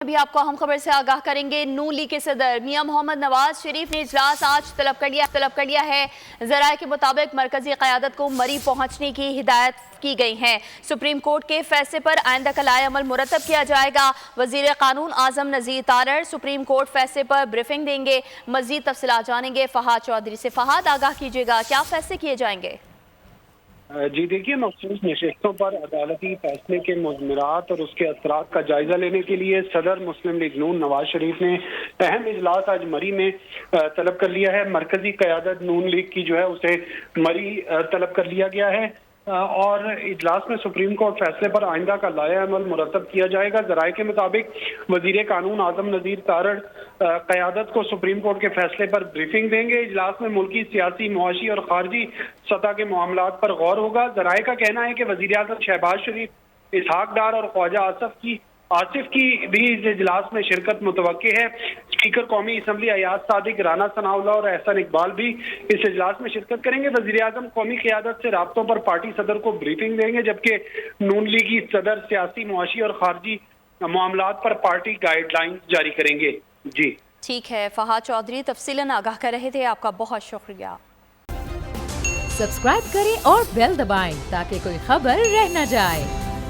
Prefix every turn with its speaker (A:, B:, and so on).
A: ابھی آپ کو اہم خبر سے آگاہ کریں گے۔ نون لیگ کے صدر میاں محمد نواز شریف نے اجلاس آج طلب کر لیا ہے۔ ذرائع کے مطابق مرکزی قیادت کو مری پہنچنے کی ہدایت کی گئی ہے۔ سپریم کورٹ کے فیصلے پر آئندہ کا لائحہ عمل مرتب کیا جائے گا۔ وزیر قانون اعظم نذیر تارڑ سپریم کورٹ فیصلے پر بریفنگ دیں گے۔ مزید تفصیلات جانیں گے فہد چودھری سے۔ فہد، آگاہ کیجیے گا، کیا فیصلے کیے جائیں گے؟
B: جی دیکھیے، مخصوص نشستوں پر عدالتی فیصلے کے مضمرات اور اس کے اثرات کا جائزہ لینے کے لیے صدر مسلم لیگ نون نواز شریف نے اہم اجلاس آج مری میں طلب کر لیا ہے۔ مرکزی قیادت نون لیگ کی جو ہے اسے مری طلب کر لیا گیا ہے اور اجلاس میں سپریم کورٹ فیصلے پر آئندہ کا لائحہ عمل مرتب کیا جائے گا۔ ذرائع کے مطابق وزیر قانون اعظم نذیر تارڑ قیادت کو سپریم کورٹ کے فیصلے پر بریفنگ دیں گے۔ اجلاس میں ملکی سیاسی، معاشی اور خارجی سطح کے معاملات پر غور ہوگا۔ ذرائع کا کہنا ہے کہ وزیر اعظم شہباز شریف، اسحاق ڈار اور خواجہ آصف کی بھی اس اجلاس میں شرکت متوقع ہے۔ اسپیکر قومی اسمبلی ایاز صادق، رانا ثناء اللہ اور احسن اقبال بھی اس اجلاس میں شرکت کریں گے۔ وزیر اعظم قومی قیادت سے رابطوں پر پارٹی صدر کو بریفنگ دیں گے، جبکہ نون لیگی صدر سیاسی، معاشی اور خارجی معاملات پر پارٹی گائیڈ لائنز جاری کریں گے۔ جی
A: ٹھیک ہے، فہد چودھری تفصیلاً آگاہ کر رہے تھے، آپ کا بہت شکریہ۔
C: سبسکرائب کریں اور بیل دبائیں تاکہ کوئی خبر رہ نہ جائے۔